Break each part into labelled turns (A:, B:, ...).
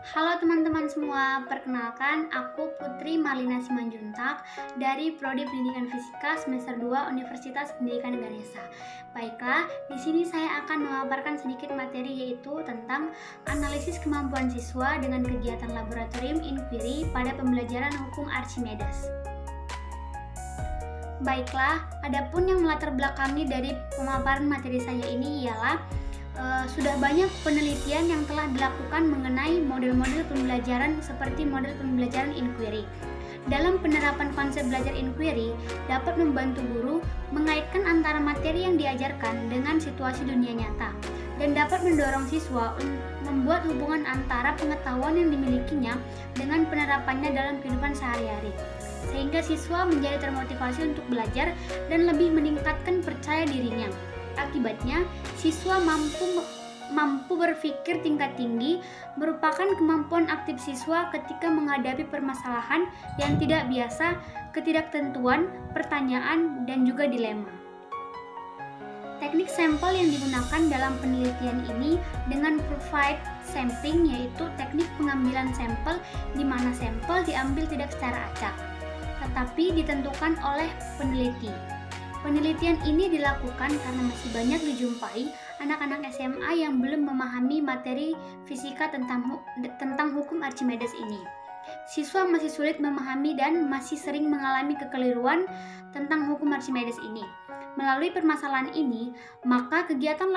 A: Halo teman-teman semua, perkenalkan aku Putri Marlina Simanjuntak dari Prodi Pendidikan Fisika semester 2 Universitas Pendidikan Ganesha. Baiklah, di sini saya akan memaparkan sedikit materi yaitu tentang analisis kemampuan siswa dengan kegiatan laboratorium inquiry pada pembelajaran hukum Archimedes. Baiklah, adapun yang melatar belakangi dari pemaparan materi saya ini ialah sudah banyak penelitian yang telah dilakukan mengenai model-model pembelajaran seperti model pembelajaran inquiry. Dalam penerapan konsep belajar inquiry dapat membantu guru mengaitkan antara materi yang diajarkan dengan situasi dunia nyata dan dapat mendorong siswa membuat hubungan antara pengetahuan yang dimilikinya dengan penerapannya dalam kehidupan sehari-hari, sehingga siswa menjadi termotivasi untuk belajar dan lebih meningkatkan percaya dirinya. Akibatnya, siswa mampu berpikir tingkat tinggi, merupakan kemampuan aktif siswa ketika menghadapi permasalahan yang tidak biasa, ketidaktentuan, pertanyaan, dan juga dilema. Teknik sampel yang digunakan dalam penelitian ini dengan provide sampling, yaitu teknik pengambilan sampel di mana sampel diambil tidak secara acak, tetapi ditentukan oleh peneliti. Penelitian ini dilakukan karena masih banyak dijumpai anak-anak SMA yang belum memahami materi fisika tentang hukum Archimedes ini. Siswa masih sulit memahami dan masih sering mengalami kekeliruan tentang hukum Archimedes ini. Melalui permasalahan ini, maka kegiatan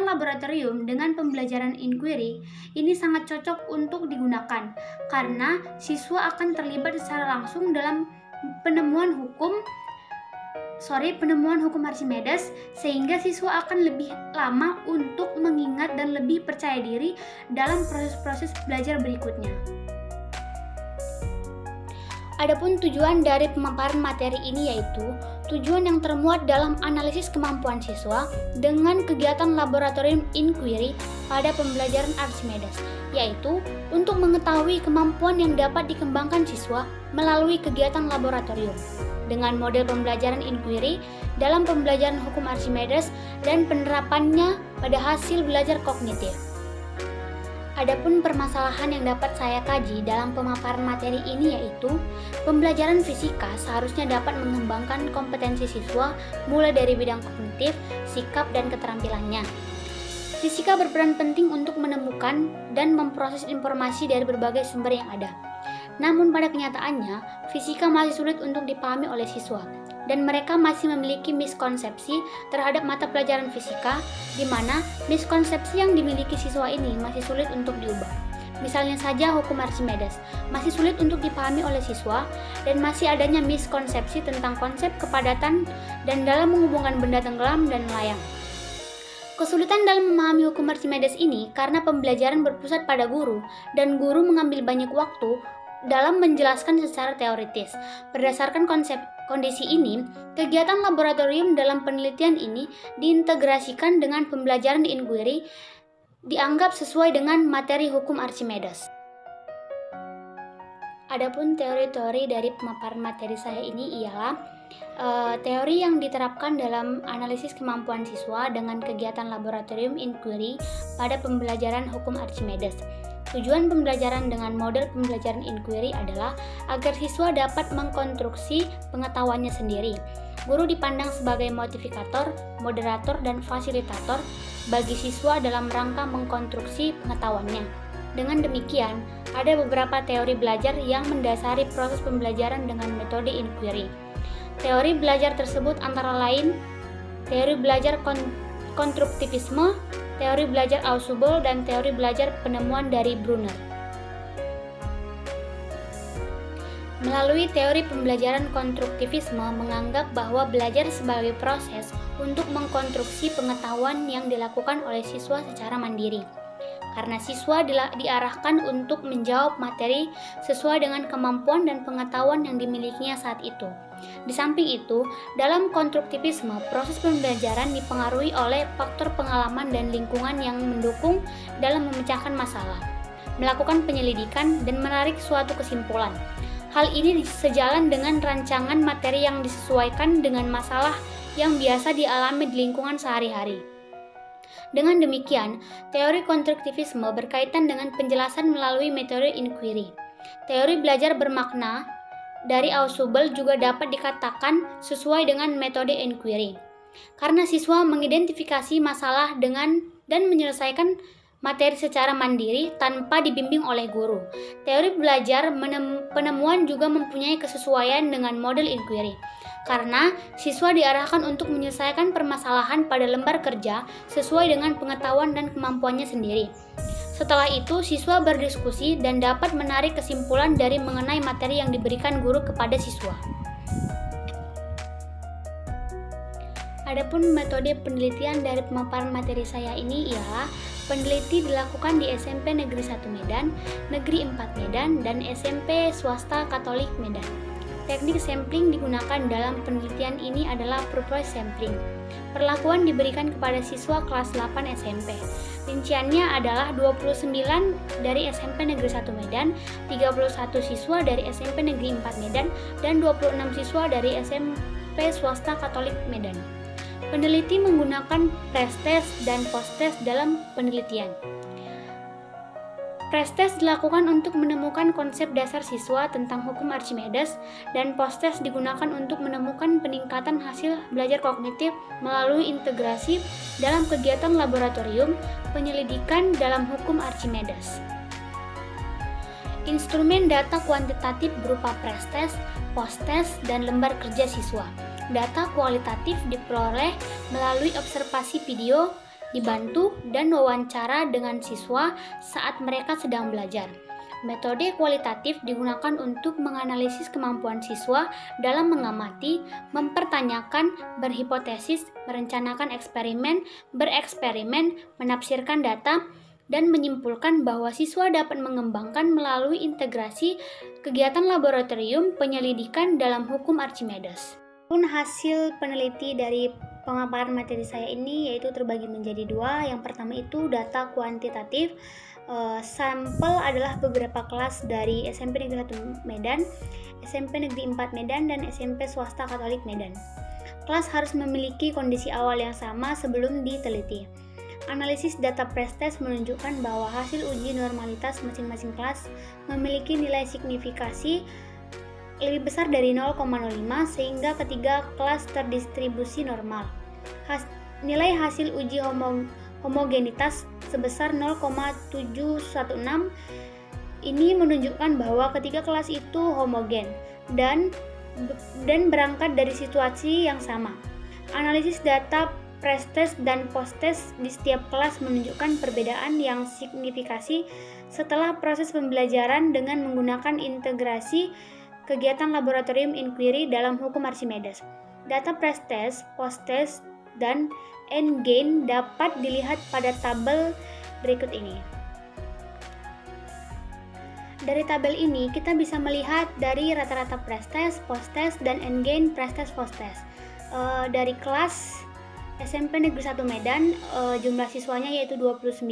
A: laboratorium dengan pembelajaran inquiry ini sangat cocok untuk digunakan karena siswa akan terlibat secara langsung dalam penemuan hukum Archimedes, sehingga siswa akan lebih lama untuk mengingat dan lebih percaya diri dalam proses-proses belajar berikutnya. Adapun tujuan dari pemaparan materi ini yaitu tujuan yang termuat dalam analisis kemampuan siswa dengan kegiatan laboratorium inquiry pada pembelajaran Archimedes, yaitu untuk mengetahui kemampuan yang dapat dikembangkan siswa melalui kegiatan laboratorium dengan model pembelajaran inquiry dalam pembelajaran hukum Archimedes dan penerapannya pada hasil belajar kognitif. Adapun permasalahan yang dapat saya kaji dalam pemaparan materi ini yaitu pembelajaran fisika seharusnya dapat mengembangkan kompetensi siswa mulai dari bidang kognitif, sikap, dan keterampilannya. Fisika berperan penting untuk menemukan dan memproses informasi dari berbagai sumber yang ada. Namun pada kenyataannya, fisika masih sulit untuk dipahami oleh siswa, dan mereka masih memiliki miskonsepsi terhadap mata pelajaran fisika, di mana miskonsepsi yang dimiliki siswa ini masih sulit untuk diubah. Misalnya saja hukum Archimedes masih sulit untuk dipahami oleh siswa, dan masih adanya miskonsepsi tentang konsep kepadatan dan dalam menghubungkan benda tenggelam dan melayang. Kesulitan dalam memahami hukum Archimedes ini karena pembelajaran berpusat pada guru, dan guru mengambil banyak waktu dalam menjelaskan secara teoritis. Berdasarkan kondisi ini, kegiatan laboratorium dalam penelitian ini diintegrasikan dengan pembelajaran inquiry dianggap sesuai dengan materi hukum Archimedes. Adapun teori-teori dari pemaparan materi saya ini ialah teori yang diterapkan dalam analisis kemampuan siswa dengan kegiatan laboratorium inquiry pada pembelajaran hukum Archimedes. Tujuan pembelajaran dengan model pembelajaran inquiry adalah agar siswa dapat mengkonstruksi pengetahuannya sendiri. Guru dipandang sebagai motivator, moderator, dan fasilitator bagi siswa dalam rangka mengkonstruksi pengetahuannya. Dengan demikian, ada beberapa teori belajar yang mendasari proses pembelajaran dengan metode inquiry. Teori belajar tersebut antara lain teori belajar konstruktivisme, teori belajar Ausubel, dan teori belajar penemuan dari Brunner. Melalui teori pembelajaran konstruktivisme menganggap bahwa belajar sebagai proses untuk mengkonstruksi pengetahuan yang dilakukan oleh siswa secara mandiri. Karena siswa diarahkan untuk menjawab materi sesuai dengan kemampuan dan pengetahuan yang dimilikinya saat itu. Di samping itu, dalam konstruktivisme, proses pembelajaran dipengaruhi oleh faktor pengalaman dan lingkungan yang mendukung dalam memecahkan masalah, melakukan penyelidikan, dan menarik suatu kesimpulan. Hal ini sejalan dengan rancangan materi yang disesuaikan dengan masalah yang biasa dialami di lingkungan sehari-hari. Dengan demikian, teori konstruktivisme berkaitan dengan penjelasan melalui metode inquiry. Teori belajar bermakna dari Ausubel juga dapat dikatakan sesuai dengan metode inquiry, karena siswa mengidentifikasi masalah dan menyelesaikan materi secara mandiri tanpa dibimbing oleh guru. Teori belajar penemuan juga mempunyai kesesuaian dengan model inquiry, karena siswa diarahkan untuk menyelesaikan permasalahan pada lembar kerja sesuai dengan pengetahuan dan kemampuannya sendiri. Setelah itu, siswa berdiskusi dan dapat menarik kesimpulan dari mengenai materi yang diberikan guru kepada siswa. Adapun metode penelitian dari pemaparan materi saya ini ialah peneliti dilakukan di SMP Negeri 1 Medan, Negeri 4 Medan, dan SMP Swasta Katolik Medan. Teknik sampling digunakan dalam penelitian ini adalah purpose sampling. Perlakuan diberikan kepada siswa kelas 8 SMP. Rinciannya adalah 29 dari SMP Negeri 1 Medan, 31 siswa dari SMP Negeri 4 Medan, dan 26 siswa dari SMP Swasta Katolik Medan. Peneliti menggunakan pre-test dan post-test dalam penelitian. Pre-test dilakukan untuk menemukan konsep dasar siswa tentang hukum Archimedes, dan post-test digunakan untuk menemukan peningkatan hasil belajar kognitif melalui integrasi dalam kegiatan laboratorium penyelidikan dalam hukum Archimedes. Instrumen data kuantitatif berupa pre-test, post-test, dan lembar kerja siswa. Data kualitatif diperoleh melalui observasi video, dibantu, dan wawancara dengan siswa saat mereka sedang belajar. Metode kualitatif digunakan untuk menganalisis kemampuan siswa dalam mengamati, mempertanyakan, berhipotesis, merencanakan eksperimen, bereksperimen, menafsirkan data, dan menyimpulkan bahwa siswa dapat mengembangkan melalui integrasi kegiatan laboratorium penyelidikan dalam hukum Archimedes. Hasil peneliti dari pemaparan materi saya ini yaitu terbagi menjadi dua. Yang pertama itu data kuantitatif. Sampel adalah beberapa kelas dari SMP Negeri 1 Medan, SMP Negeri 4 Medan, dan SMP Swasta Katolik Medan. Kelas harus memiliki kondisi awal yang sama sebelum diteliti. Analisis data pre-test menunjukkan bahwa hasil uji normalitas masing-masing kelas memiliki nilai signifikasi lebih besar dari 0,05 sehingga ketiga kelas terdistribusi normal. Nilai hasil uji homogenitas sebesar 0,716 ini menunjukkan bahwa ketiga kelas itu homogen dan berangkat dari situasi yang sama. Analisis data pre-test dan post-test di setiap kelas menunjukkan perbedaan yang signifikasi setelah proses pembelajaran dengan menggunakan integrasi kegiatan laboratorium inquiry dalam hukum Archimedes. Data pre-test, post-test, dan endgain dapat dilihat pada tabel berikut ini. Dari tabel ini kita bisa melihat dari rata-rata pre-test, post-test, dan endgain pre-test, post-test. Dari kelas SMP Negeri 1 Medan, jumlah siswanya yaitu 29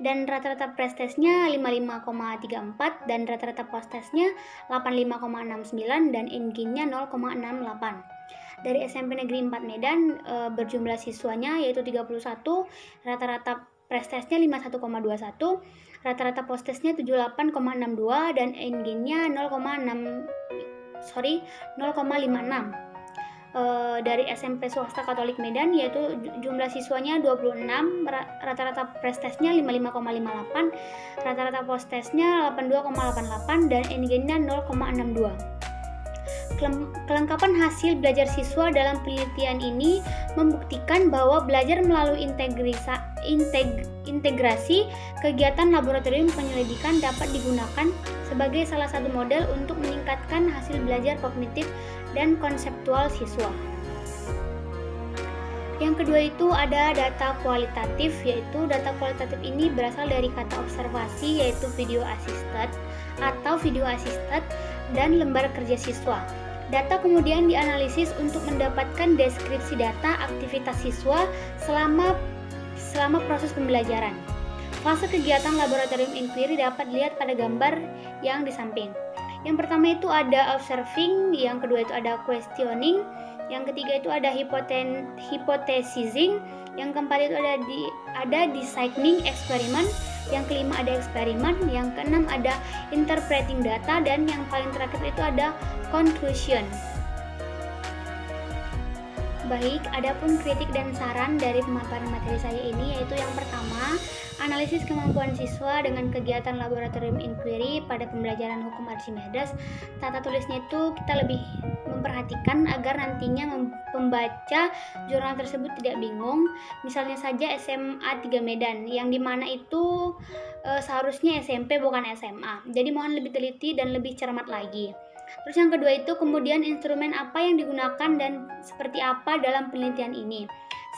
A: dan rata-rata pre-testnya 55,34 dan rata-rata post-testnya 85,69 dan endgainnya 0,68. Dari SMP Negeri 4 Medan, berjumlah siswanya yaitu 31, rata-rata pre-testnya 51,21, rata-rata post-testnya 78,62 dan endgainnya 0,56. Dari SMP Swasta Katolik Medan yaitu jumlah siswanya 26, rata-rata pre-testnya 55,58, rata-rata post-testnya 82,88 dan endgainnya 0,62. Kelengkapan hasil belajar siswa dalam penelitian ini membuktikan bahwa belajar melalui integrasi kegiatan laboratorium penyelidikan dapat digunakan sebagai salah satu model untuk meningkatkan hasil belajar kognitif dan konseptual siswa. Yang kedua itu ada data kualitatif, yaitu data kualitatif ini berasal dari kata observasi yaitu video assisted atau video assisted dan lembar kerja siswa. Data kemudian dianalisis untuk mendapatkan deskripsi data aktivitas siswa selama proses pembelajaran. Fase kegiatan laboratorium inquiry dapat dilihat pada gambar yang di samping. Yang pertama itu ada observing, yang kedua itu ada questioning, Yang ketiga itu ada hypothesizing. Yang keempat itu ada designing experiment. Yang kelima ada eksperimen. Yang keenam ada interpreting data. Dan yang paling terakhir itu ada conclusion. Baik, adapun kritik dan saran dari pemaparan materi saya ini yaitu yang pertama, analisis kemampuan siswa dengan kegiatan laboratorium inquiry pada pembelajaran hukum Archimedes. Tata tulisnya itu kita lebih memperhatikan agar nantinya pembaca jurnal tersebut tidak bingung. Misalnya saja SMA 3 Medan, yang dimana itu seharusnya SMP bukan SMA. Jadi mohon lebih teliti dan lebih cermat lagi. Terus yang kedua itu kemudian instrumen apa yang digunakan dan seperti apa dalam penelitian ini,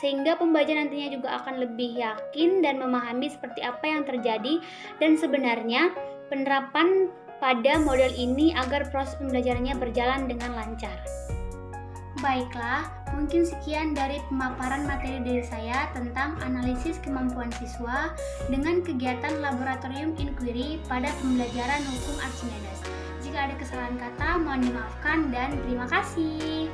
A: sehingga pembaca nantinya juga akan lebih yakin dan memahami seperti apa yang terjadi dan sebenarnya penerapan pada model ini agar proses pembelajarannya berjalan dengan lancar. Baiklah, mungkin sekian dari pemaparan materi dari saya tentang analisis kemampuan siswa dengan kegiatan laboratorium inquiry pada pembelajaran hukum Archimedes. Jika ada kesalahan kata, mohon dimaafkan dan terima kasih.